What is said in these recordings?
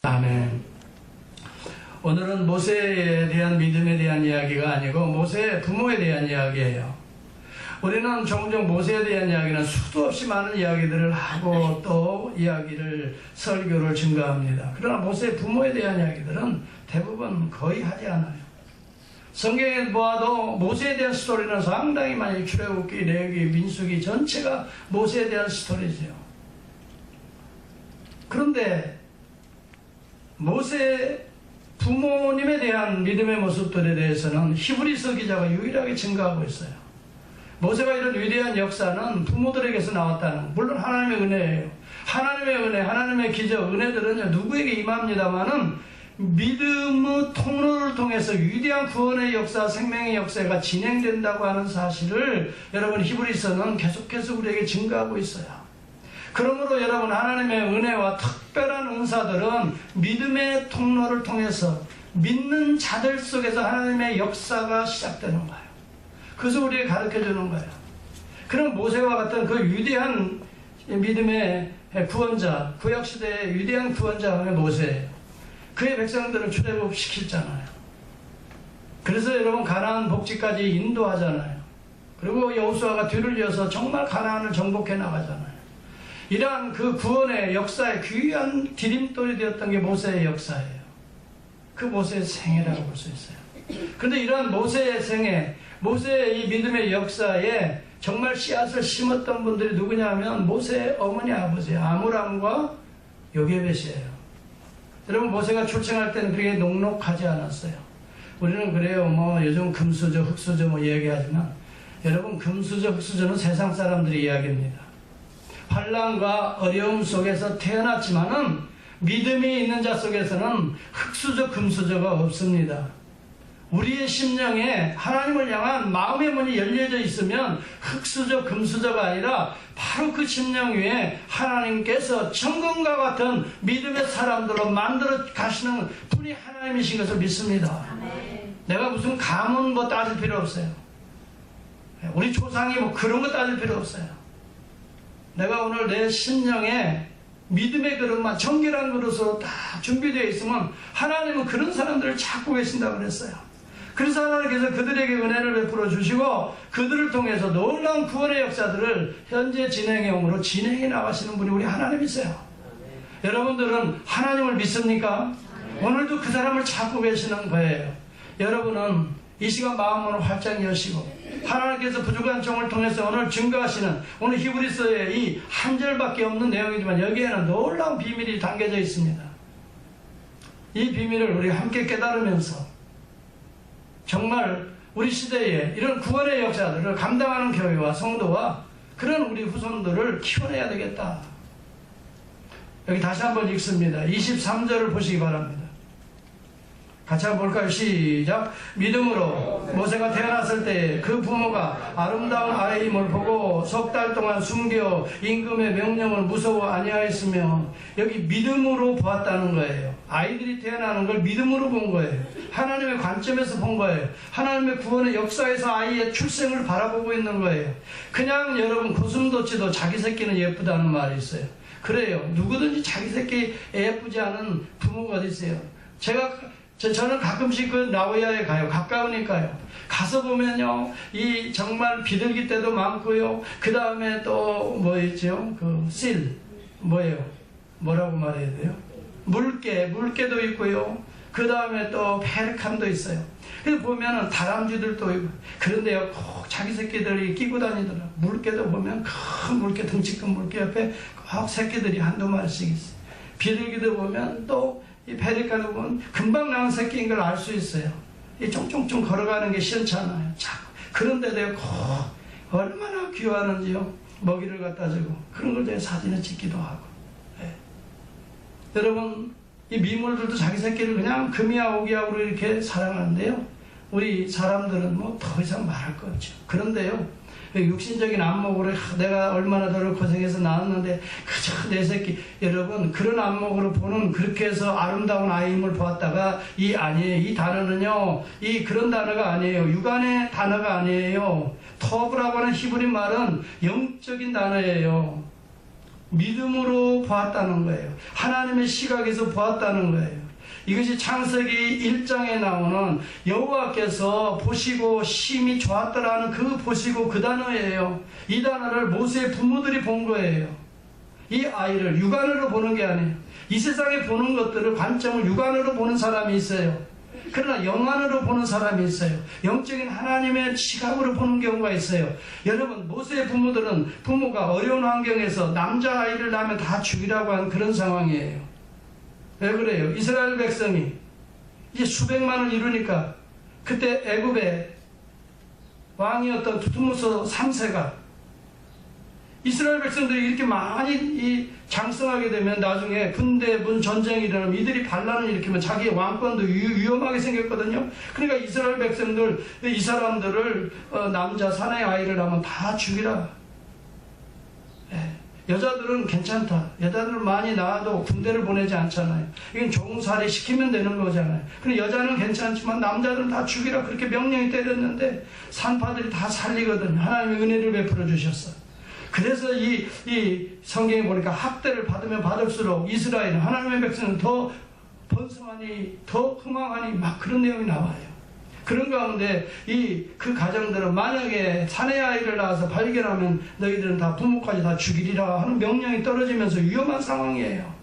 아멘. 오늘은 모세에 대한 믿음에 대한 이야기가 아니고 모세의 부모에 대한 이야기예요. 우리는 종종 모세에 대한 이야기는 수도 없이 많은 이야기들을 하고 또 설교를 증가합니다. 그러나 모세의 부모에 대한 이야기들은 대부분 거의 하지 않아요. 성경에 보아도 모세에 대한 스토리는 상당히 많이 출애굽기, 레위기, 민수기 전체가 모세에 대한 스토리죠. 그런데 모세 부모님에 대한 믿음의 모습들에 대해서는 히브리서 기자가 유일하게 증가하고 있어요. 모세가 이런 위대한 역사는 부모들에게서 나왔다는, 물론 하나님의 은혜예요. 하나님의 은혜, 하나님의 기적, 은혜들은요 누구에게 임합니다마는 믿음의 통로를 통해서 위대한 구원의 역사, 생명의 역사가 진행된다고 하는 사실을 여러분 히브리서는 계속해서 우리에게 증가하고 있어요. 그러므로 여러분 하나님의 은혜와 특별한 은사들은 믿음의 통로를 통해서 믿는 자들 속에서 하나님의 역사가 시작되는 거예요. 그것을 우리에게 가르쳐주는 거예요. 그런 모세와 같은 그 위대한 믿음의 구원자, 구약시대의 위대한 구원자 하면 모세예요. 그의 백성들을 출애굽시키잖아요. 그래서 여러분 가나안 복지까지 인도하잖아요. 그리고 여호수아가 뒤를 이어서 정말 가나안을 정복해 나가잖아요. 이러한 그 구원의 역사의 귀한 디딤돌이 되었던 게 모세의 역사예요. 그 모세의 생애라고 볼 수 있어요. 그런데 이러한 모세의 생애, 모세의 이 믿음의 역사에 정말 씨앗을 심었던 분들이 누구냐 하면 모세의 어머니 아버지 아므람과 요게벳이에요. 여러분 모세가 출생할 때는 그렇게 녹록하지 않았어요. 우리는 그래요, 요즘 금수저 흑수저 얘기하지만 여러분 금수저 흑수저는 세상 사람들의 이야기입니다. 환난과 어려움 속에서 태어났지만은 믿음이 있는 자 속에서는 흑수저 금수저가 없습니다. 우리의 심령에 하나님을 향한 마음의 문이 열려져 있으면 흑수저 금수저가 아니라 바로 그 심령 위에 하나님께서 천금과 같은 믿음의 사람들로 만들어 가시는 분이 하나님이신 것을 믿습니다. 내가 무슨 가문 따질 필요 없어요. 우리 조상이 그런 거 따질 필요 없어요. 내가 오늘 내 심령에 믿음의 그릇만 정결한 그릇으로 다 준비되어 있으면 하나님은 그런 사람들을 찾고 계신다고 그랬어요. 그래서 하나님께서 그들에게 은혜를 베풀어 주시고 그들을 통해서 놀라운 구원의 역사들을 현재 진행형으로 진행해 나가시는 분이 우리 하나님이세요. 여러분들은 하나님을 믿습니까? 오늘도 그 사람을 찾고 계시는 거예요. 여러분은 이 시간 마음을 활짝 여시고 하나님께서 부족한 종을 통해서 오늘 증거하시는 오늘 히브리서의 이 한 절밖에 없는 내용이지만 여기에는 놀라운 비밀이 담겨져 있습니다. 이 비밀을 우리 함께 깨달으면서 정말 우리 시대에 이런 구원의 역사들을 감당하는 교회와 성도와 그런 우리 후손들을 키워내야 되겠다. 여기 다시 한번 읽습니다. 23절을 보시기 바랍니다. 같이 한번 볼까요? 시작. 믿음으로 모세가 태어났을 때 그 부모가 아름다운 아이임을 보고 석 달 동안 숨겨 임금의 명령을 무서워 아니하였으며, 여기 믿음으로 보았다는 거예요. 아이들이 태어나는 걸 믿음으로 본 거예요. 하나님의 관점에서 본 거예요. 하나님의 구원의 역사에서 아이의 출생을 바라보고 있는 거예요. 그냥 여러분 고슴도치도 자기 새끼는 예쁘다는 말이 있어요. 그래요. 누구든지 자기 새끼 예쁘지 않은 부모가 어디 있어요. 저는 가끔씩 그 나우야에 가요. 가까우니까요. 가서 보면요, 이 정말 비둘기 떼도 많고요. 그 다음에 또 뭐 있죠? 뭐라고 말해야 돼요? 물개도 있고요. 그 다음에 또 페르칸도 있어요. 그래서 보면은 다람쥐들도 있고. 그런데요, 꼭 자기 새끼들이 끼고 다니더라. 물개도 보면 큰 물개, 덩치 큰 물개 옆에 꼭 새끼들이 한두 마리씩 있어요. 비둘기도 보면 또 이 페리카도 보면 금방 나온 새끼인 걸 알 수 있어요. 이 쫑쫑쫑 걸어가는 게 시원찮아요. 그런데 내가 꼭 얼마나 귀화하는지요. 먹이를 갖다 주고 그런 걸 내가 사진을 찍기도 하고. 네. 여러분 이 미물들도 자기 새끼를 그냥 금이야 오기야로 이렇게 사랑하는데요. 우리 사람들은 더 이상 말할 거 없죠. 그런데요, 육신적인 안목으로 내가 얼마나 너를 고생해서 낳았는데 그저 내 새끼, 여러분 그런 안목으로 보는, 그렇게 해서 아름다운 아이임을 보았다가 이 단어는요, 그런 단어가 아니에요. 육안의 단어가 아니에요. 터브라고 하는 히브리 말은 영적인 단어예요. 믿음으로 보았다는 거예요. 하나님의 시각에서 보았다는 거예요. 이것이 창세기 1장에 나오는 여호와께서 보시고 심히 좋았더라는 그 보시고 그 단어예요. 이 단어를 모세의 부모들이 본 거예요. 이 아이를 육안으로 보는 게 아니에요. 이 세상에 보는 것들을 관점을 육안으로 보는 사람이 있어요. 그러나 영안으로 보는 사람이 있어요. 영적인 하나님의 시각으로 보는 경우가 있어요. 여러분, 모세의 부모들은 부모가 어려운 환경에서 남자아이를 낳으면 다 죽이라고 하는 그런 상황이에요. 왜 그래요? 이스라엘 백성이 이제 수백만을 이루니까 그때 애굽의 왕이었던 두트모스 3세가 이스라엘 백성들이 이렇게 많이 장성하게 되면 나중에 군대분 전쟁이 일어나면 이들이 반란을 일으키면 자기의 왕권도 위험하게 생겼거든요. 그러니까 이스라엘 백성들, 이 사람들을 남자 사내 아이를 하면 다 죽이라. 여자들은 괜찮다. 여자들은 많이 낳아도 군대를 보내지 않잖아요. 이건 종살이 시키면 되는 거잖아요. 근데 여자는 괜찮지만 남자들은 다 죽이라 그렇게 명령이 때렸는데 산파들이 다 살리거든요. 하나님의 은혜를 베풀어 주셨어. 그래서 이 성경에 보니까 학대를 받으면 받을수록 이스라엘은 하나님의 백성은 더 번성하니 더 흥망하니 막 그런 내용이 나와요. 그런 가운데 그 가정들은 만약에 사내 아이를 낳아서 발견하면 너희들은 다 부모까지 다 죽이리라 하는 명령이 떨어지면서 위험한 상황이에요.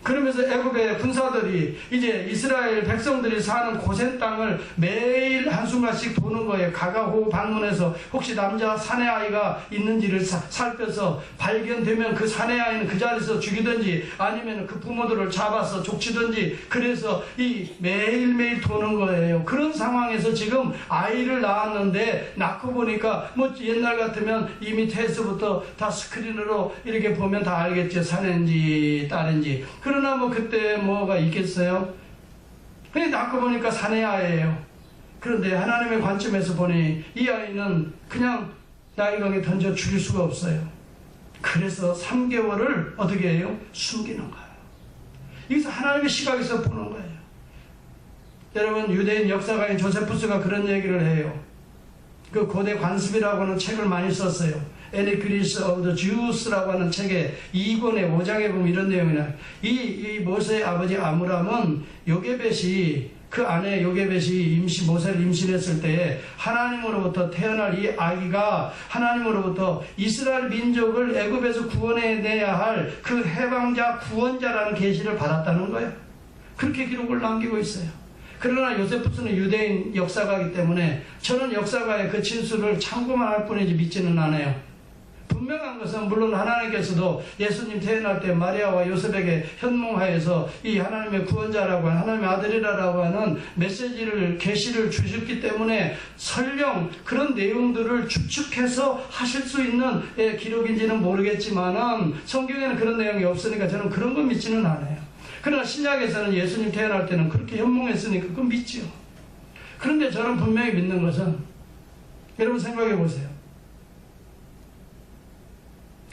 그러면서 애굽의 군사들이 이제 이스라엘 백성들이 사는 고센 땅을 매일 한순간씩 도는 거예요. 가가호 방문해서 혹시 남자 사내 아이가 있는지를 살펴서 발견되면 그 사내 아이는 그 자리에서 죽이든지 아니면 그 부모들을 잡아서 족치든지 그래서 매일매일 도는 거예요. 그런 상황에서 지금 아이를 낳았는데 낳고 보니까 뭐 옛날 같으면 이미 테스트부터 다 스크린으로 이렇게 보면 다 알겠죠. 사내인지 딸인지. 그러나 뭐 그때 뭐가 있겠어요? 그냥 낳고 보니까 사내 아이예요. 그런데 하나님의 관점에서 보니 이 아이는 그냥 나일강에 던져 죽일 수가 없어요. 그래서 3개월을 어떻게 해요? 숨기는 거예요. 여기서 하나님의 시각에서 보는 거예요. 여러분, 유대인 역사가인 조세푸스가 그런 얘기를 해요. 그 고대 관습이라고 하는 책을 많이 썼어요. Iniquities of the Jews라고 하는 책의 2권의 5장에 보면 이런 내용이 나와요. 이 모세의 아버지 아므람은 요게벳이 그 아내 요게벳이 모세를 임신했을 때에 하나님으로부터 태어날 이 아기가 하나님으로부터 이스라엘 민족을 애굽에서 구원해내야 할 그 해방자 구원자라는 계시를 받았다는 거예요. 그렇게 기록을 남기고 있어요. 그러나 요세푸스는 유대인 역사가이기 때문에 저는 역사가의 그 진술을 참고만 할 뿐이지 믿지는 않아요. 분명한 것은 물론 하나님께서도 예수님 태어날 때 마리아와 요셉에게 현몽하여서 이 하나님의 구원자라고 하는 하나님의 아들이라고 하는 메시지를 계시를 주셨기 때문에 설령 그런 내용들을 추측해서 하실 수 있는 기록인지는 모르겠지만은 성경에는 그런 내용이 없으니까 저는 그런 거 믿지는 않아요. 그러나 신약에서는 예수님 태어날 때는 그렇게 현몽했으니까 그건 믿지요. 그런데 저는 분명히 믿는 것은 여러분 생각해 보세요.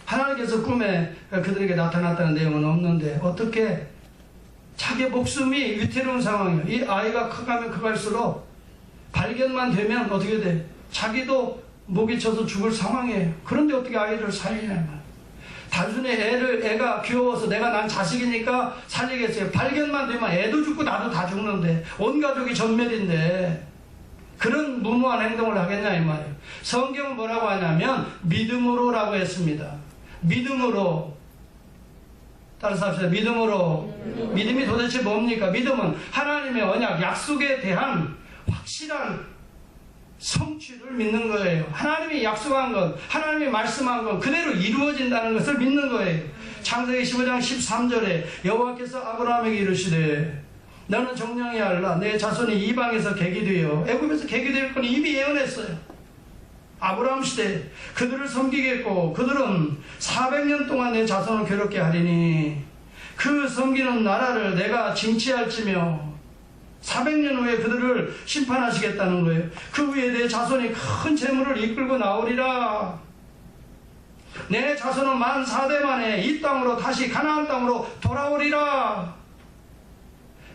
하나님께서 꿈에 그들에게 나타났다는 내용은 없는데 어떻게 자기 목숨이 위태로운 상황이에요. 이 아이가 커가면 커갈수록 발견만 되면 어떻게 돼? 자기도 목이 쳐서 죽을 상황이에요. 그런데 어떻게 아이를 살리냐 말이에요. 단순히 애가 귀여워서 난 자식이니까 살리겠어요. 발견만 되면 애도 죽고 나도 다 죽는데 온 가족이 전멸인데 그런 무모한 행동을 하겠냐 이 말이에요. 성경은 뭐라고 하냐면 믿음으로라고 했습니다. 믿음으로 따라서 합시다. 믿음으로. 믿음이 도대체 뭡니까? 믿음은 하나님의 언약, 약속에 대한 확실한 성취를 믿는 거예요. 하나님이 약속한 것, 하나님이 말씀한 것 그대로 이루어진다는 것을 믿는 거예요. 창세기 15장 13절에 여호와께서 아브라함에게 이르시되 너는 정령이 알라 내 자손이 이방에서 계기되어 애굽에서 계기될 거니 이미 예언했어요. 아브라함 시대 그들을 섬기겠고 그들은 400년 동안 내 자손을 괴롭게 하리니 그 섬기는 나라를 내가 징치할지며 400년 후에 그들을 심판하시겠다는 거예요. 그 후에 내 자손이 큰 재물을 이끌고 나오리라. 내 자손은 만 4대 만에 이 땅으로 다시 가나안 땅으로 돌아오리라.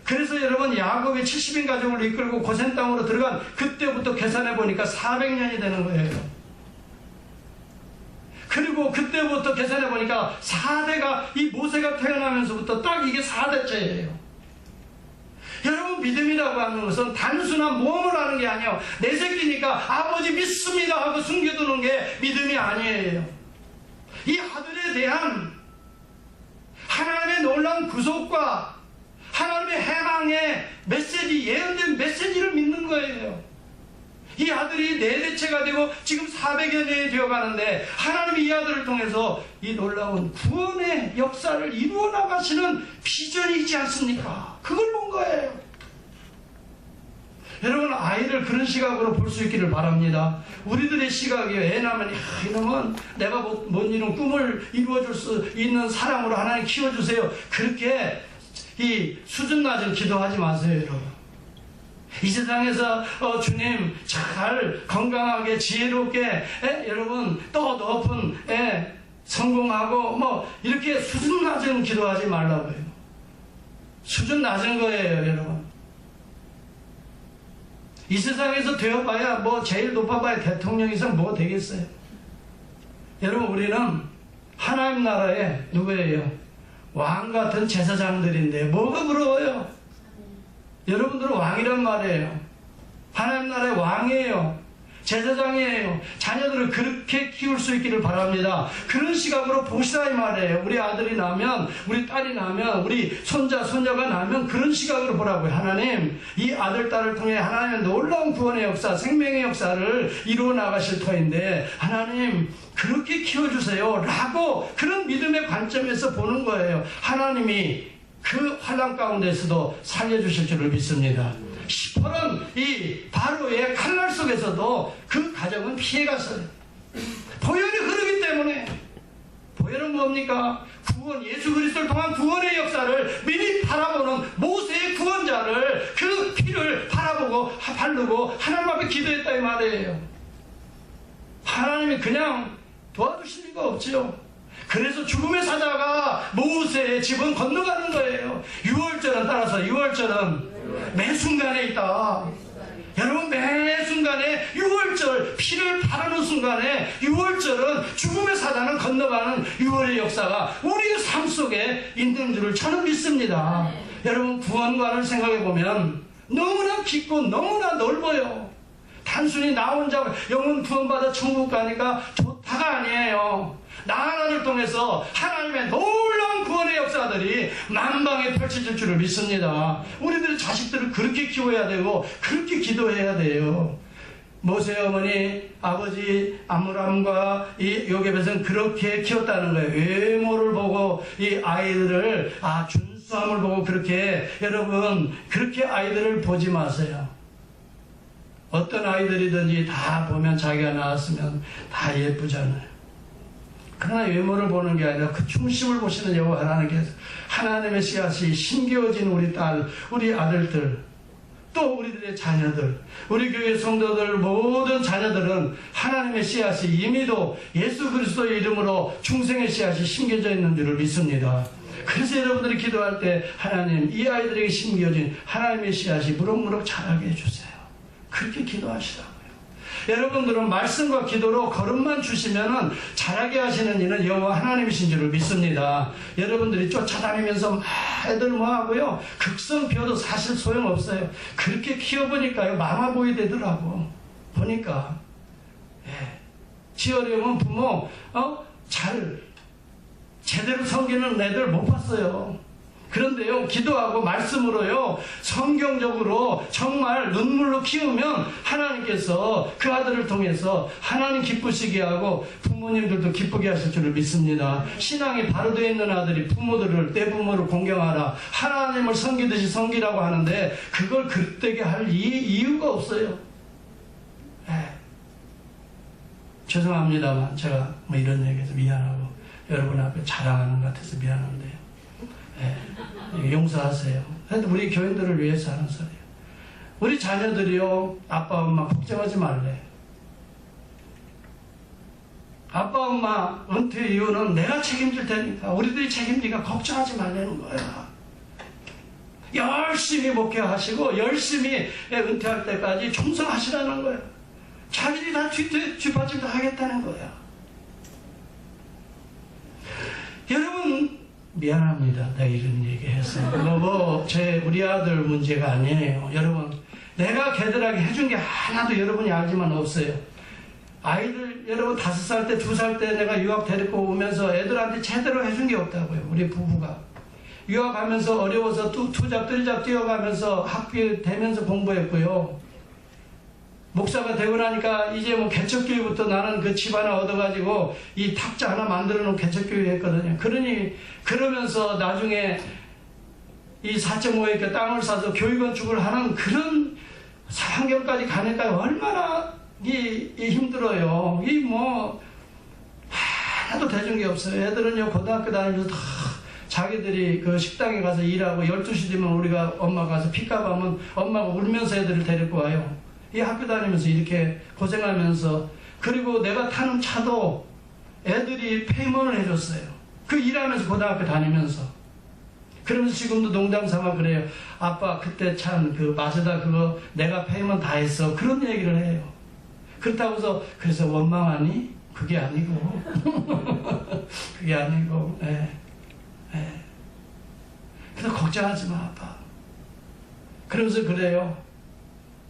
그래서 여러분 야곱이 70인 가족을 이끌고 고센 땅으로 들어간 그때부터 계산해 보니까 400년이 되는 거예요. 그리고 그때부터 계산해 보니까 4대가 이 모세가 태어나면서부터 딱 이게 4대째예요. 여러분, 믿음이라고 하는 것은 단순한 모험을 하는 게 아니에요. 내 새끼니까 아버지 믿습니다 하고 숨겨두는 게 믿음이 아니에요. 이 아들에 대한 하나님의 놀라운 구속과 하나님의 해방의 메시지, 예언된 메시지를 믿는 거예요. 이 아들이 4대째가 되고 지금 400여 년이 되어가는데 하나님이 이 아들을 통해서 이 놀라운 구원의 역사를 이루어 나가시는 비전이 있지 않습니까? 그걸 본 거예요. 여러분, 아이를 그런 시각으로 볼 수 있기를 바랍니다. 우리들의 시각이요, 애 낳으면 이놈은 내가 못 이룬 꿈을 이루어줄 수 있는 사람으로 하나님 키워주세요. 그렇게 이 수준 낮은 기도하지 마세요, 여러분. 이 세상에서 주님 잘 건강하게 지혜롭게 여러분 또 높은 성공하고 뭐 이렇게 수준 낮은 기도하지 말라고요. 수준 낮은 거예요, 여러분. 이 세상에서 되어봐야 뭐 제일 높아봐야 대통령 이상 뭐가 되겠어요. 여러분, 우리는 하나님 나라의 누구예요? 왕 같은 제사장들인데 뭐가 부러워요? 여러분들은 왕이란 말이에요. 하나님 나라의 왕이에요. 제사장이에요. 자녀들을 그렇게 키울 수 있기를 바랍니다. 그런 시각으로 보시라 이 말이에요. 우리 아들이 나면, 우리 딸이 나면, 우리 손자, 손녀가 나면 그런 시각으로 보라고요. 하나님, 이 아들, 딸을 통해 하나님의 놀라운 구원의 역사, 생명의 역사를 이루어 나가실 터인데 하나님 그렇게 키워주세요 라고 그런 믿음의 관점에서 보는 거예요. 하나님이 그 환난 가운데서도 살려주실 줄을 믿습니다. 시퍼런 이 바로의 칼날 속에서도 그 가정은 피해갔어요. 보혈이 흐르기 때문에. 보혈은 뭡니까? 구원, 예수 그리스도를 통한 구원의 역사를 미리 바라보는 모세의 구원자를 그 피를 바라보고 바르고 하나님 앞에 기도했다 이 말이에요. 하나님이 그냥 도와주실 리가 없지요. 그래서 죽음의 사자가 모세의 집은 건너가는 거예요. 유월절은 따라서 유월절은 매 순간에 있다. 여러분, 매 순간에 유월절 피를 바르는 순간에 유월절은 죽음의 사자는 건너가는 유월의 역사가 우리의 삶 속에 있는 줄을 저는 믿습니다. 여러분, 구원관을 생각해 보면 너무나 깊고 너무나 넓어요. 단순히 나 혼자 영혼 구원받아 천국 가니까 좋다가 아니에요. 나 하나를 통해서 하나님의 놀라운 구원의 역사들이 만방에 펼쳐질 줄을 믿습니다. 우리들의 자식들을 그렇게 키워야 되고 그렇게 기도해야 돼요. 모세 어머니 아버지 아므람과 이 요셉은 그렇게 키웠다는 거예요. 외모를 보고 이 아이들을 준수함을 보고 그렇게. 여러분, 그렇게 아이들을 보지 마세요. 어떤 아이들이든지 다 보면 자기가 낳았으면 다 예쁘잖아요. 그러나 외모를 보는 게 아니라 그 중심을 보시는 여호와 하나님께서 하나님의 씨앗이 심겨진 우리 딸, 우리 아들들, 또 우리들의 자녀들, 우리 교회 성도들 모든 자녀들은 하나님의 씨앗이 이미도 예수 그리스도의 이름으로 중생의 씨앗이 심겨져 있는 줄을 믿습니다. 그래서 여러분들이 기도할 때 하나님, 이 아이들에게 심겨진 하나님의 씨앗이 무럭무럭 자라게 해주세요. 그렇게 기도하시라고요. 여러분들은 말씀과 기도로 걸음만 주시면은 자라게 하시는 이는 여호와 하나님이신 줄을 믿습니다. 여러분들이 쫓아다니면서 막 애들 뭐하고요, 극성 비워도 사실 소용없어요. 그렇게 키워보니까요, 마마보이 되더라고. 보니까 지 어려우면 부모 제대로 섬기는 애들 못 봤어요. 그런데요, 기도하고 말씀으로요, 성경적으로 정말 눈물로 키우면 하나님께서 그 아들을 통해서 하나님 기쁘시게 하고 부모님들도 기쁘게 하실 줄을 믿습니다. 신앙이 바로 되어 있는 아들이 부모들을, 내 부모를 공경하라, 하나님을 섬기듯이 섬기라고 하는데 그걸 그때게 할 이유가 없어요. 죄송합니다만 제가 뭐 이런 얘기해서 미안하고 여러분 앞에 자랑하는 것 같아서 미안한데요. 용서하세요. 우리 교인들을 위해서 하는 소리예요. 우리 자녀들이요, 아빠 엄마 걱정하지 말래. 아빠 엄마 은퇴 이유는 내가 책임질 테니까 우리들이 책임지니까 걱정하지 말라는 거야. 열심히 목회하시고 열심히 은퇴할 때까지 충성하시라는 거야. 자기들이 다 뒷받침 다 하겠다는 거야. 미안합니다. 내가 이런 얘기해서. 우리 아들 문제가 아니에요. 여러분, 내가 걔들에게 해준 게 하나도 여러분이 알지만 없어요. 아이들, 여러분 5살 때, 2살 때 내가 유학 데리고 오면서 애들한테 제대로 해준 게 없다고요. 우리 부부가. 유학하면서 어려워서 투잡, 뜨리잡 뛰어가면서 학교에 되면서 공부했고요. 목사가 되고 나니까 이제 뭐 개척교회부터 나는 그 집 하나 얻어가지고 이 탁자 하나 만들어 놓은 개척교회 했거든요. 그러면서 나중에 이 4.5에이커 땅을 사서 교육건축을 하는 그런 환경까지 가니까 얼마나 힘들어요. 하나도 대준 게 없어요. 애들은요, 고등학교 다니면서 다 자기들이 그 식당에 가서 일하고 12시 되면 우리가 엄마 가서 픽업 하면 엄마가 울면서 애들을 데리고 와요. 이 학교 다니면서 이렇게 고생하면서, 그리고 내가 타는 차도 애들이 페이먼을 해줬어요. 그 일하면서 고등학교 다니면서. 그러면서 지금도 농담 삼아 그래요. 아빠 그때 참 그 마즈다 그거 내가 페이먼 다 했어. 그런 얘기를 해요. 그렇다고 해서 그래서 원망하니? 그게 아니고 그게 아니고 그래서 걱정하지 마 아빠. 그러면서 그래요.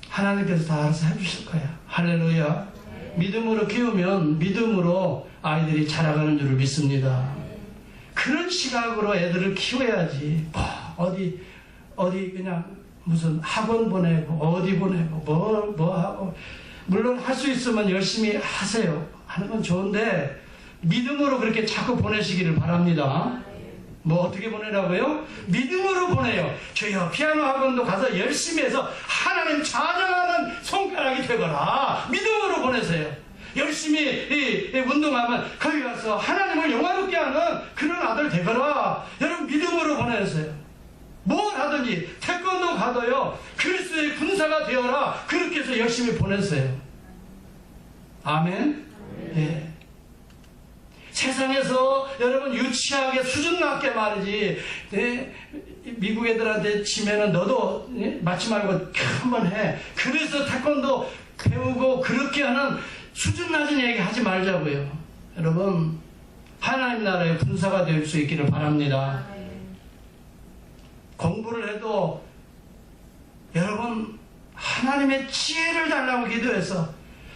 하나님께서 다 알아서 해주실 거야. 할렐루야. 믿음으로 키우면 믿음으로 아이들이 자라가는 줄을 믿습니다. 그런 시각으로 애들을 키워야지. 어디 그냥 무슨 학원 보내고 어디 보내고 뭐 하고, 물론 할 수 있으면 열심히 하세요. 하는 건 좋은데 믿음으로 그렇게 자꾸 보내시기를 바랍니다. 뭐 어떻게 보내라고요? 믿음으로 보내요. 저희요 피아노 학원도 가서 열심히 해서 하나님 찬양하는 손가락이 되거라. 믿음으로 보내세요. 열심히 운동하면 거기 가서 하나님을 영화롭게 하는 그런 아들 되거라. 여러분 믿음으로 보내세요. 뭘 하든지 태권도 가도요 그리스도의 군사가 되어라. 그렇게 해서 열심히 보내세요. 아멘. 예. 세상에서 여러분 유치하게 수준 낮게 말이지, 미국 애들한테 치면은 너도 맞지 말고 한번 해. 그래서 태권도 배우고 그렇게 하는 수준 낮은 얘기 하지 말자고요. 여러분 하나님 나라의 군사가 될 수 있기를 바랍니다. 공부를 해도 여러분 하나님의 지혜를 달라고 기도해서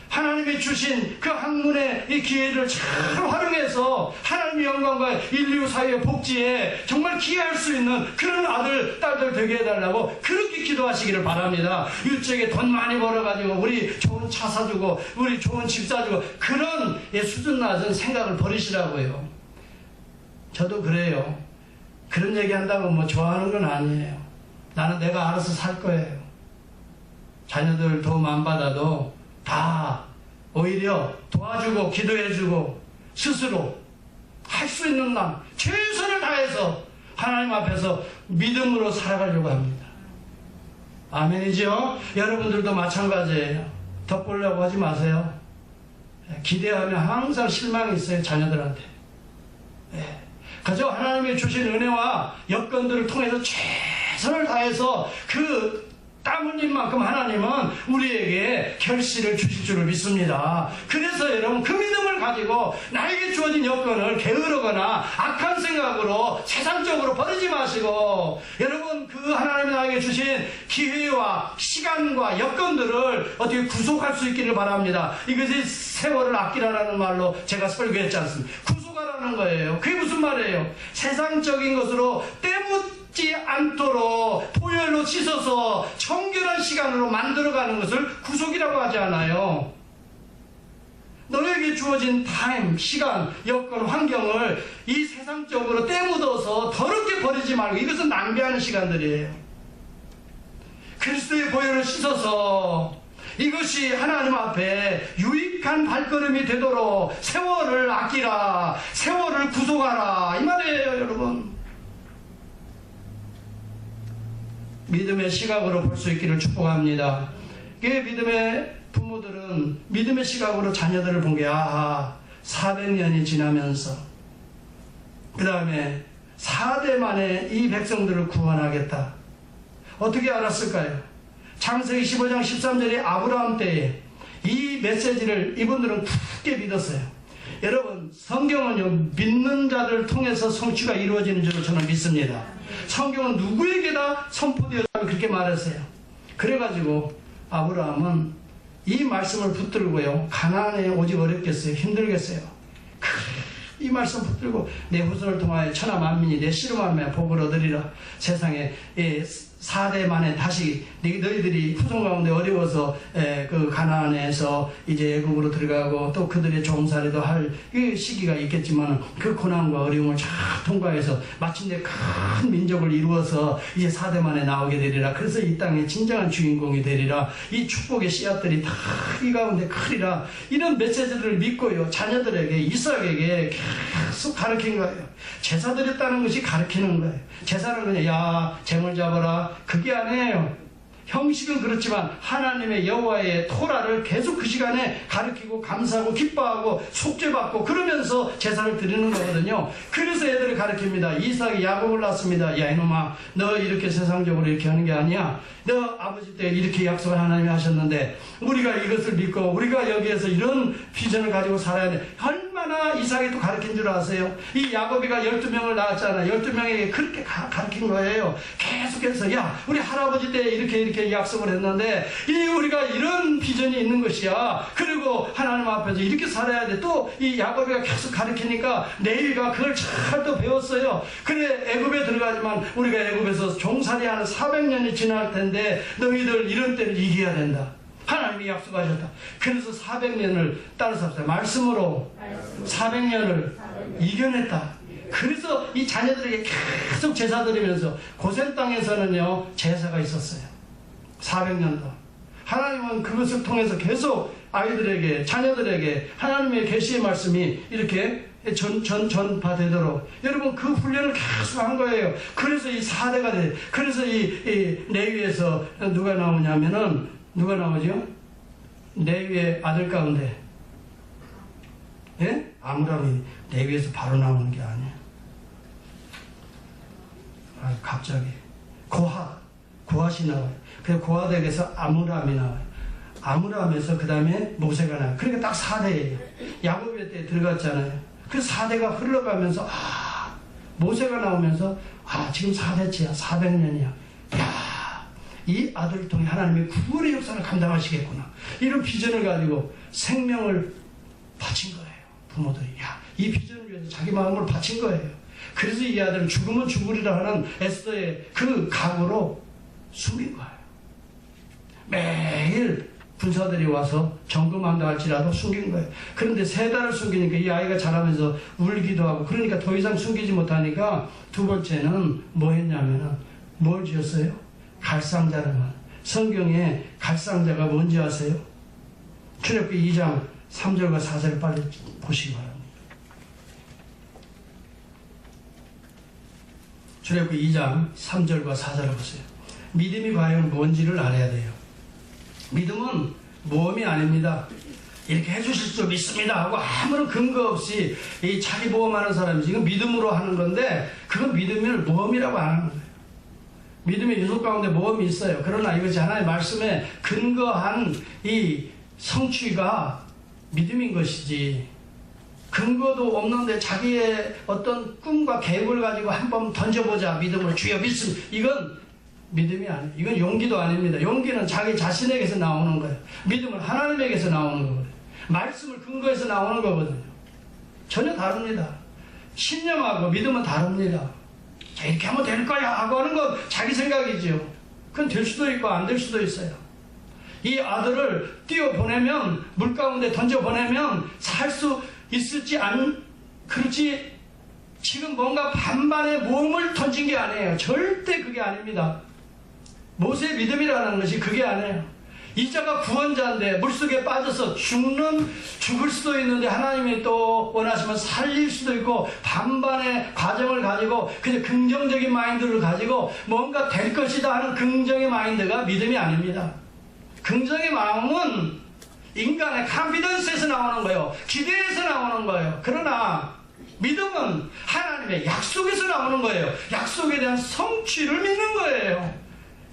하나님이 주신 그 학문의 이 기회를 잘 활용해서 하나님의 영광과 인류 사회의 복지에 정말 기여할 수 있는 그런 아들, 딸들 되게 해달라고 그렇게 기도하시기를 바랍니다. 일찍에 돈 많이 벌어가지고 우리 좋은 차 사주고 우리 좋은 집 사주고 그런 수준 낮은 생각을 버리시라고요. 저도 그래요. 그런 얘기 한다고 뭐 좋아하는 건 아니에요. 나는 내가 알아서 살 거예요. 자녀들 도움 안 받아도 다 오히려 도와주고 기도해주고 스스로 할 수 있는 난 최선을 다해서 하나님 앞에서 믿음으로 살아가려고 합니다. 아멘이죠? 여러분들도 마찬가지예요. 덕보려고 하지 마세요. 기대하면 항상 실망이 있어요. 자녀들한테. 그저 하나님이 주신 은혜와 여건들을 통해서 최선을 다해서 그 땀 흘린 만큼 하나님은 우리에게 결실을 주실 줄을 믿습니다. 그래서 여러분 그 믿음을 가지고 나에게 주어진 여건을 게으르거나 악한 생각으로 세상적으로 버리지 마시고 여러분 그 하나님이 나에게 주신 기회와 시간과 여건들을 어떻게 구속할 수 있기를 바랍니다. 이것이 세월을 아끼라는 말로 제가 설교했지 않습니까? 구속하라는 거예요. 그게 무슨 말이에요? 세상적인 것으로 때묻지 않도록 보혈로 씻어서 청결한 시간으로 만들어가는 것을 구속이라고 하지 않아요. 너에게 주어진 타임, 시간, 여건, 환경을 이 세상적으로 때묻어서 더럽게 버리지 말고 이것은 낭비하는 시간들이에요. 그리스도의 보혈을 씻어서 이것이 하나님 앞에 유익한 발걸음이 되도록 세월을 아끼라, 세월을 구속하라 이 말이에요. 여러분 믿음의 시각으로 볼 수 있기를 축복합니다. 믿음의 부모들은 믿음의 시각으로 자녀들을 본 게 400년이 지나면서 그 다음에 4대 만에 이 백성들을 구원하겠다. 어떻게 알았을까요? 창세기 15장 13절에 아브라함 때에 이 메시지를 이분들은 굳게 믿었어요. 여러분, 성경은요, 믿는 자들을 통해서 성취가 이루어지는 줄로 저는 믿습니다. 성경은 누구에게나 선포되었다고 그렇게 말했어요. 그래가지고 아브라함은 이 말씀을 붙들고요, 가나안에 오지 어렵겠어요? 힘들겠어요? 이 말씀 붙들고 내 후손을 통하여 천하 만민이 내 씨로 말미암아 복을 얻으리라. 세상에 4대 만에 다시 너희들이 후손 가운데 어려워서 그 가나안에서 이제 애굽으로 들어가고 또 그들의 종살이도 할 시기가 있겠지만 그 고난과 어려움을 잘 통과해서 마침내 큰 민족을 이루어서 이제 4대 만에 나오게 되리라. 그래서 이 땅의 진정한 주인공이 되리라. 이 축복의 씨앗들이 다 이 가운데 크리라. 이런 메시지를 믿고요, 자녀들에게, 이삭에게 계속 가르친 거예요. 제사 드렸다는 것이 가르치는 거예요. 제사는 그냥 야 재물 잡아라 그게 아니에요. 형식은 그렇지만 하나님의 여호와의 토라를 계속 그 시간에 가르치고 감사하고 기뻐하고 속죄받고 그러면서 제사를 드리는 거거든요. 그래서 애들을 가르칩니다. 이삭이 야곱을 낳습니다. 야 이놈아, 너 이렇게 세상적으로 이렇게 하는 게 아니야. 너 아버지 때 이렇게 약속을 하나님이 하셨는데 우리가 이것을 믿고 우리가 여기에서 이런 비전을 가지고 살아야 돼. 얼마나 이삭이 또 가르친 줄 아세요? 이 야곱이가 12명을 낳았잖아. 12명에게 그렇게 가르친 거예요. 계속해서 야 우리 할아버지 때 이렇게 약속을 했는데 우리가 이런 비전이 있는 것이야. 그리고 하나님 앞에서 이렇게 살아야 돼. 또 이 야곱이가 계속 가르치니까 레위가 그걸 잘 또 배웠어요. 그래 애굽에 들어가지만 우리가 애굽에서 종살이하는 400년이 지날 텐데 너희들 이런 때를 이겨야 된다. 하나님이 약속하셨다. 그래서 400년을 따라서 합시다. 말씀으로 400년을 이겨냈다. 그래서 이 자녀들에게 계속 제사 드리면서 고센 땅에서는요 제사가 있었어요. 400년도. 하나님은 그것을 통해서 계속 아이들에게, 자녀들에게 하나님의 계시의 말씀이 이렇게 전파되도록 여러분 그 훈련을 계속 한 거예요. 그래서 이 4대가 돼. 그래서 이 레위에서 누가 나오냐면은 누가 나오죠? 레위의 아들 가운데 예? 아므람이 레위에서 바로 나오는 게 아니에요. 갑자기 고핫이 나와요. 그래서 고핫에게서 아므람이 나와요. 아므람에서 그 다음에 모세가 나와요. 그러니까 딱 4대예요. 야곱의 때 들어갔잖아요. 그래서 4대가 흘러가면서 모세가 나오면서 지금 4대째야. 400년이야. 야, 이 아들을 통해 하나님의 구원의 역사를 감당하시겠구나. 이런 비전을 가지고 생명을 바친 거예요. 부모들이. 야, 이 비전을 위해서 자기 마음을 바친 거예요. 그래서 이 아들은 죽으면 죽으리라 하는 에스더의 그 각오로 숨긴 거예요. 매일 군사들이 와서 점검한다 할지라도 숨긴 거예요. 그런데 3달을 숨기니까 이 아이가 자라면서 울기도 하고 그러니까 더 이상 숨기지 못하니까 두 번째는 뭐 했냐면은 뭘 지었어요? 갈상자를만. 성경에 갈상자가 뭔지 아세요? 출애굽기 2장 3절과 4절을 빨리 보시기 바랍니다. 출애굽기 2장 3절과 4절을 보세요. 믿음이 과연 뭔지를 알아야 돼요. 믿음은 모험이 아닙니다. 이렇게 해주실 줄 믿습니다 하고 아무런 근거 없이 이 자기 모험하는 사람이 지금 믿음으로 하는 건데 그건 믿음을 모험이라고 안 하는 거예요. 믿음의 요소 가운데 모험이 있어요. 그러나 이것이 하나님의 말씀에 근거한 이 성취가 믿음인 것이지 근거도 없는데 자기의 어떤 꿈과 계획을 가지고 한번 던져보자 믿음을 주여 믿음 이건 믿음이 아니에요. 이건 용기도 아닙니다. 용기는 자기 자신에게서 나오는 거예요. 믿음은 하나님에게서 나오는 거거든요. 말씀을 근거해서 나오는 거거든요. 전혀 다릅니다. 신념하고 믿음은 다릅니다. 자, 이렇게 하면 될 거야 하고 하는 건 자기 생각이죠. 그건 될 수도 있고 안 될 수도 있어요. 이 아들을 띄워보내면 물 가운데 던져보내면 살 수 있을지 그렇지 지금 뭔가 반반의 모험을 던진 게 아니에요. 절대 그게 아닙니다. 모세의 믿음이라는 것이 그게 아니에요. 이자가 구원자인데 물속에 빠져서 죽을 수도 있는데 하나님이 또 원하시면 살릴 수도 있고 반반의 과정을 가지고 그냥 긍정적인 마인드를 가지고 뭔가 될 것이다 하는 긍정의 마인드가 믿음이 아닙니다. 긍정의 마음은 인간의 컨피던스에서 나오는 거예요. 기대에서 나오는 거예요. 그러나 믿음은 하나님의 약속에서 나오는 거예요. 약속에 대한 성취를 믿는 거예요.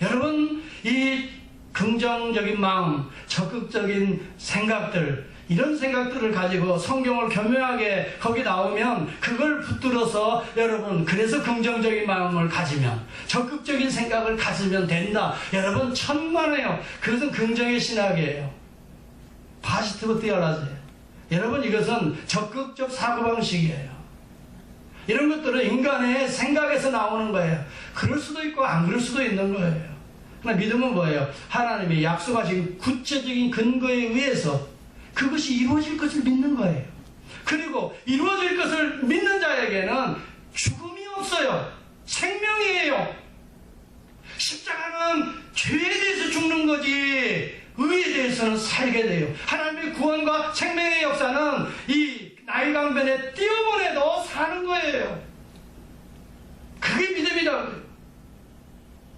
여러분 이 긍정적인 마음, 적극적인 생각들 이런 생각들을 가지고 성경을 교묘하게 거기 나오면 그걸 붙들어서 여러분 그래서 긍정적인 마음을 가지면 적극적인 생각을 가지면 된다. 여러분 천만에요. 그것은 긍정의 신학이에요. 파지티브 티올로지예요. 여러분 이것은 적극적 사고방식이에요. 이런 것들은 인간의 생각에서 나오는 거예요. 그럴 수도 있고 안 그럴 수도 있는 거예요. 그러나 믿음은 뭐예요? 하나님의 약속하신 구체적인 근거에 의해서 그것이 이루어질 것을 믿는 거예요. 그리고 이루어질 것을 믿는 자에게는 죽음이 없어요. 생명이에요. 십자가는 죄에 대해서 죽는 거지 의에 대해서는 살게 돼요. 하나님의 구원과 생명의 역사는 이 나일강변에 뛰어보내도 사는 거예요. 그게 믿음이다.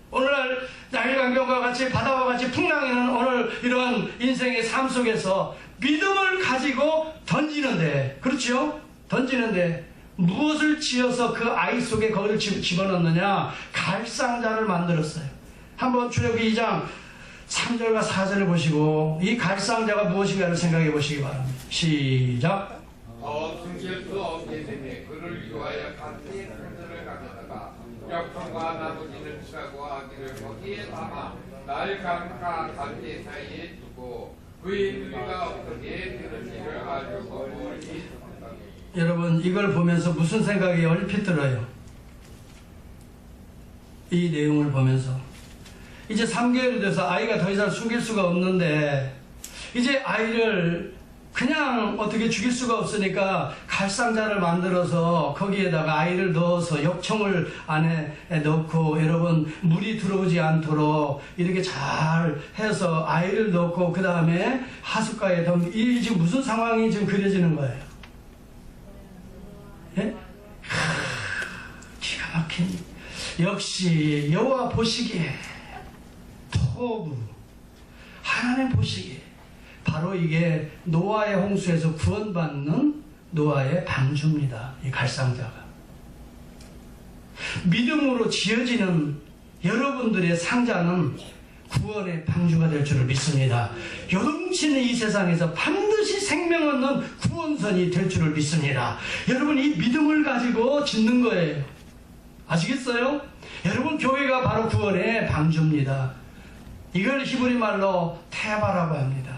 오늘날 나일강변과 같이 바다와 같이 풍랑이는 오늘 이런 인생의 삶 속에서 믿음을 가지고 던지는데, 그렇죠? 던지는데 무엇을 지어서 그 아이 속에 거기를 집어넣느냐? 갈상자를 만들었어요. 한번 출애굽기 2장 3절과 4절을 보시고 이 갈상자가 무엇인가를 생각해 보시기 바랍니다. 시작. 숨길 수 없게 되니 그를 위하여 같이 큰들을 가져다가 역청과 나머지는 치라고 아기를 거기에 담아 나일강과 갈대 사이에 두고 그의 누이가 어떻게 되는지를 알려고 멀리 성당에. 여러분 이걸 보면서 무슨 생각이 얼핏 들어요? 이 내용을 보면서 이제 3개월이 돼서 아이가 더 이상 숨길 수가 없는데 이제 아이를 그냥 어떻게 죽일 수가 없으니까 갈상자를 만들어서 거기에다가 아이를 넣어서 역청을 안에 넣고 여러분 물이 들어오지 않도록 이렇게 잘 해서 아이를 넣고 그 다음에 하숫가에 이 지금 무슨 상황이 지금 그려지는 거예요? 예? 기가 막힌 역시 여호와 보시기에 토부 하나님 보시기에 바로 이게 노아의 홍수에서 구원받는 노아의 방주입니다. 이 갈상자가. 믿음으로 지어지는 여러분들의 상자는 구원의 방주가 될 줄을 믿습니다. 요동치는 이 세상에서 반드시 생명 얻는 구원선이 될 줄을 믿습니다. 여러분 이 믿음을 가지고 짓는 거예요. 아시겠어요? 여러분 교회가 바로 구원의 방주입니다. 이걸 히브리 말로 테바라고 합니다.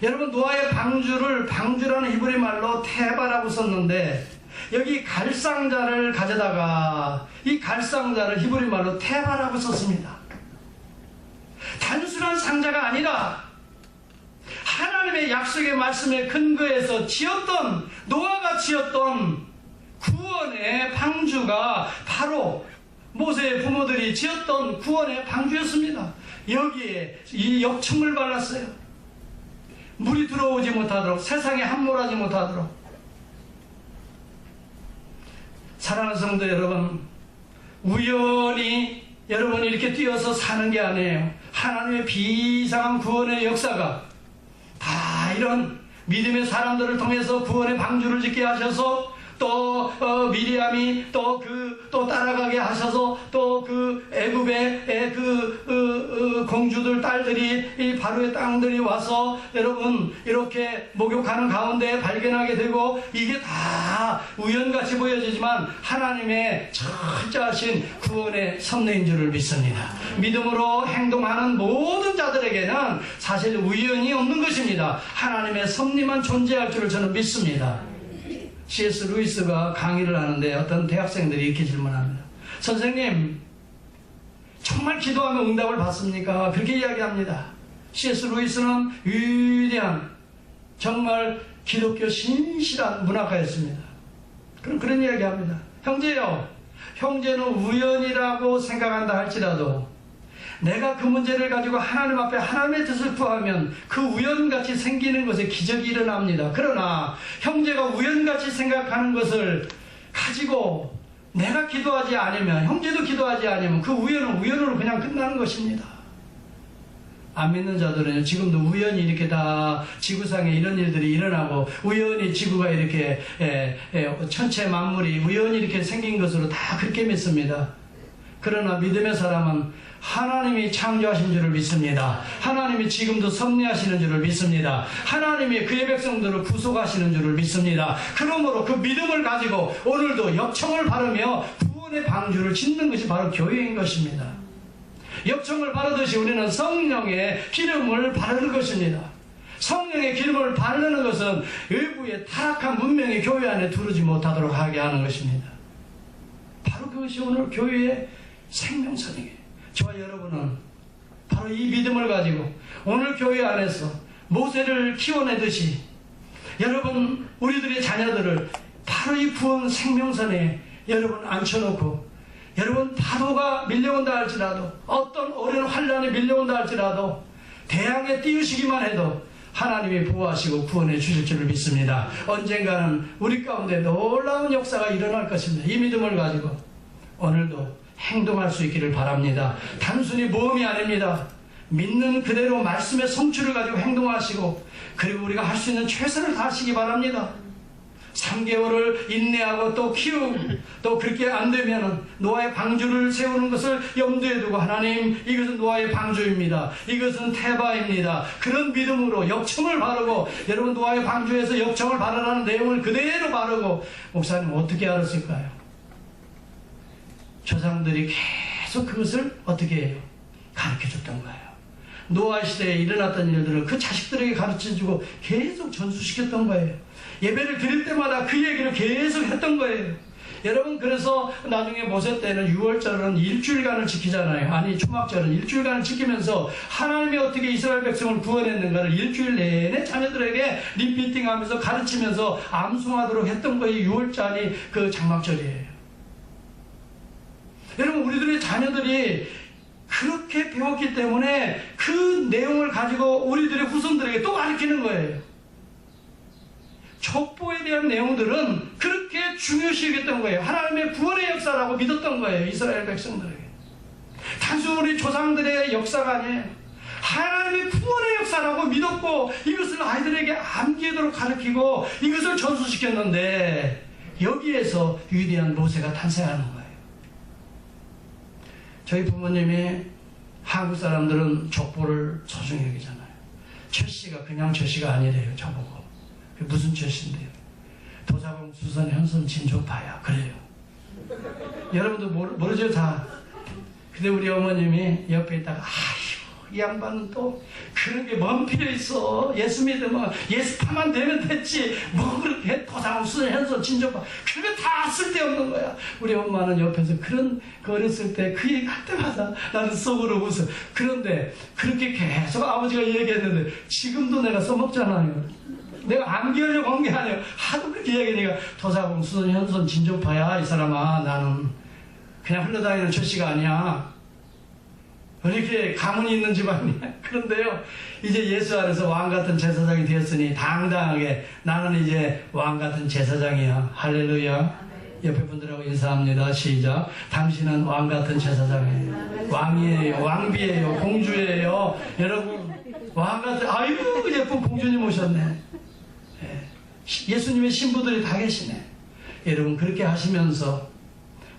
여러분 노아의 방주라는 히브리 말로 테바라고 썼는데 여기 갈상자를 가져다가 이 갈상자를 히브리 말로 테바라고 썼습니다. 단순한 상자가 아니라 하나님의 약속의 말씀에 근거해서 지었던 노아가 지었던 구원의 방주가 바로 모세의 부모들이 지었던 구원의 방주였습니다. 여기에 이 역청을 발랐어요. 물이 들어오지 못하도록 세상에 함몰하지 못하도록. 사랑하는 성도 여러분, 우연히 여러분이 이렇게 뛰어서 사는 게 아니에요. 하나님의 비상한 구원의 역사가 다 이런 믿음의 사람들을 통해서 구원의 방주를 짓게 하셔서 또 미리암이 또 따라가게 하셔서 또 그 애굽의 공주들 딸들이 이 바로의 땅들이 와서 여러분 이렇게 목욕하는 가운데 발견하게 되고 이게 다 우연같이 보여지지만 하나님의 철저하신 구원의 섭리인 줄을 믿습니다. 믿음으로 행동하는 모든 자들에게는 사실 우연이 없는 것입니다. 하나님의 섭리만 존재할 줄을 저는 믿습니다. C.S. 루이스가 강의를 하는데 어떤 대학생들이 이렇게 질문합니다. 선생님, 정말 기도하면 응답을 받습니까? 그렇게 이야기합니다. C.S. 루이스는 위대한 정말 기독교 신실한 문학가였습니다. 그런 이야기합니다. 형제요, 형제는 우연이라고 생각한다 할지라도 내가 그 문제를 가지고 하나님 앞에 하나님의 뜻을 구하면 그 우연같이 생기는 것에 기적이 일어납니다. 그러나 형제가 우연같이 생각하는 것을 가지고 내가 기도하지 않으면, 형제도 기도하지 않으면 그 우연은 우연으로 그냥 끝나는 것입니다. 안 믿는 자들은 지금도 우연히 이렇게 다 지구상에 이런 일들이 일어나고 우연히 지구가 이렇게 천체 만물이 우연히 이렇게 생긴 것으로 다 그렇게 믿습니다. 그러나 믿음의 사람은 하나님이 창조하신 줄을 믿습니다. 하나님이 지금도 섭리하시는 줄을 믿습니다. 하나님이 그의 백성들을 구속하시는 줄을 믿습니다. 그러므로 그 믿음을 가지고 오늘도 역청을 바르며 구원의 방주를 짓는 것이 바로 교회인 것입니다. 역청을 바르듯이 우리는 성령의 기름을 바르는 것입니다. 성령의 기름을 바르는 것은 외부의 타락한 문명이 교회 안에 들어오지 못하도록 하게 하는 것입니다. 바로 그것이 오늘 교회의 생명선이에요. 저와 여러분은 바로 이 믿음을 가지고 오늘 교회 안에서 모세를 키워내듯이 여러분 우리들의 자녀들을 바로 이 구원 생명선에 여러분 앉혀놓고 여러분 파도가 밀려온다 할지라도 어떤 어려운 환란이 밀려온다 할지라도 대항에 띄우시기만 해도 하나님이 보호하시고 구원해 주실 줄을 믿습니다. 언젠가는 우리 가운데 놀라운 역사가 일어날 것입니다. 이 믿음을 가지고 오늘도 행동할 수 있기를 바랍니다. 단순히 모험이 아닙니다. 믿는 그대로 말씀의 성취를 가지고 행동하시고 그리고 우리가 할 수 있는 최선을 다하시기 바랍니다. 3개월을 인내하고 또 키우고 또 그렇게 안 되면 노아의 방주를 세우는 것을 염두에 두고 하나님 이것은 노아의 방주입니다. 이것은 태바입니다. 그런 믿음으로 역청을 바르고 여러분 노아의 방주에서 역청을 바르라는 내용을 그대로 바르고 목사님 어떻게 알았을까요? 조상들이 계속 그것을 어떻게 해요? 가르쳐줬던 거예요. 노아 시대에 일어났던 일들을 그 자식들에게 가르쳐주고 계속 전수시켰던 거예요. 예배를 드릴 때마다 그 얘기를 계속 했던 거예요. 여러분 그래서 나중에 모세 때는 6월절은 일주일간을 지키잖아요. 아니 초막절은 일주일간을 지키면서 하나님이 어떻게 이스라엘 백성을 구원했는가를 일주일 내내 자녀들에게 리피팅하면서 가르치면서 암송하도록 했던 거예요. 6월절이 그 장막절이에요. 여러분 우리들의 자녀들이 그렇게 배웠기 때문에 그 내용을 가지고 우리들의 후손들에게 또 가르치는 거예요. 족보에 대한 내용들은 그렇게 중요시 여겼던 거예요. 하나님의 구원의 역사라고 믿었던 거예요. 이스라엘 백성들에게. 단순히 우리 조상들의 역사가 아니에요. 하나님의 구원의 역사라고 믿었고 이것을 아이들에게 암기하도록 가르치고 이것을 전수시켰는데 여기에서 위대한 모세가 탄생하는 거예요. 저희 부모님이 한국 사람들은 족보를 소중히 여기잖아요. 철씨가 그냥 철씨가 아니래요. 저보고. 무슨 철씨인데요? 도사공 수선 현선 진조파야. 그래요. 여러분도 모르죠 다. 근데 우리 어머님이 옆에 있다가 아이고 이 양반은 또 그런 게 뭔 필요 있어. 예수 믿으면 예수파만 되면 됐지. 뭐 그렇게 도사공 수선 현선 진조파 그런 거 다 쓸데없는 거야. 우리 엄마는 옆에서 그런 거 어렸을 때 그 얘기 할 때마다 나는 속으로 웃어. 그런데 그렇게 계속 아버지가 얘기했는데 지금도 내가 써먹잖아요. 내가 암기하려고 한 게 아니에요. 하도 그렇게 얘기하니까 도사공 수선 현선 진조파야. 이 사람아 나는 그냥 흘러다니는 철씨가 아니야. 이렇게 가문이 있는 집안이야. 그런데요 이제 예수 안에서 왕같은 제사장이 되었으니 당당하게 나는 이제 왕같은 제사장이야. 할렐루야. 옆에 분들하고 인사합니다. 시작. 당신은 왕같은 제사장이에요. 왕이에요. 왕비예요. 공주예요. 여러분 왕같은 아이고 예쁜 공주님 오셨네. 예수님의 신부들이 다 계시네. 여러분 그렇게 하시면서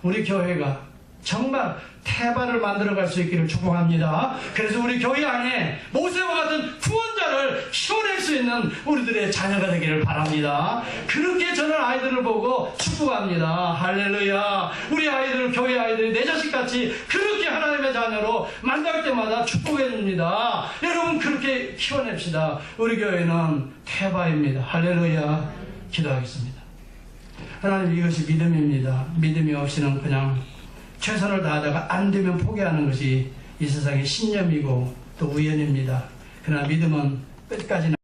우리 교회가 정말 태반을 만들어갈 수 있기를 축복합니다. 그래서 우리 교회 안에 모세와 같은 구원자를 키워낼 수 있는 우리들의 자녀가 되기를 바랍니다. 그렇게 저는 아이들을 보고 축복합니다. 할렐루야. 우리 아이들, 교회 아이들이 내 자식같이 그렇게 하나님의 자녀로 만날 때마다 축복해 줍니다. 여러분 그렇게 키워냅시다. 우리 교회는 태바입니다. 할렐루야. 기도하겠습니다. 하나님 이것이 믿음입니다. 믿음이 없이는 그냥 최선을 다하다가 안 되면 포기하는 것이 이 세상의 신념이고 또 우연입니다. 그러나 믿음은 끝까지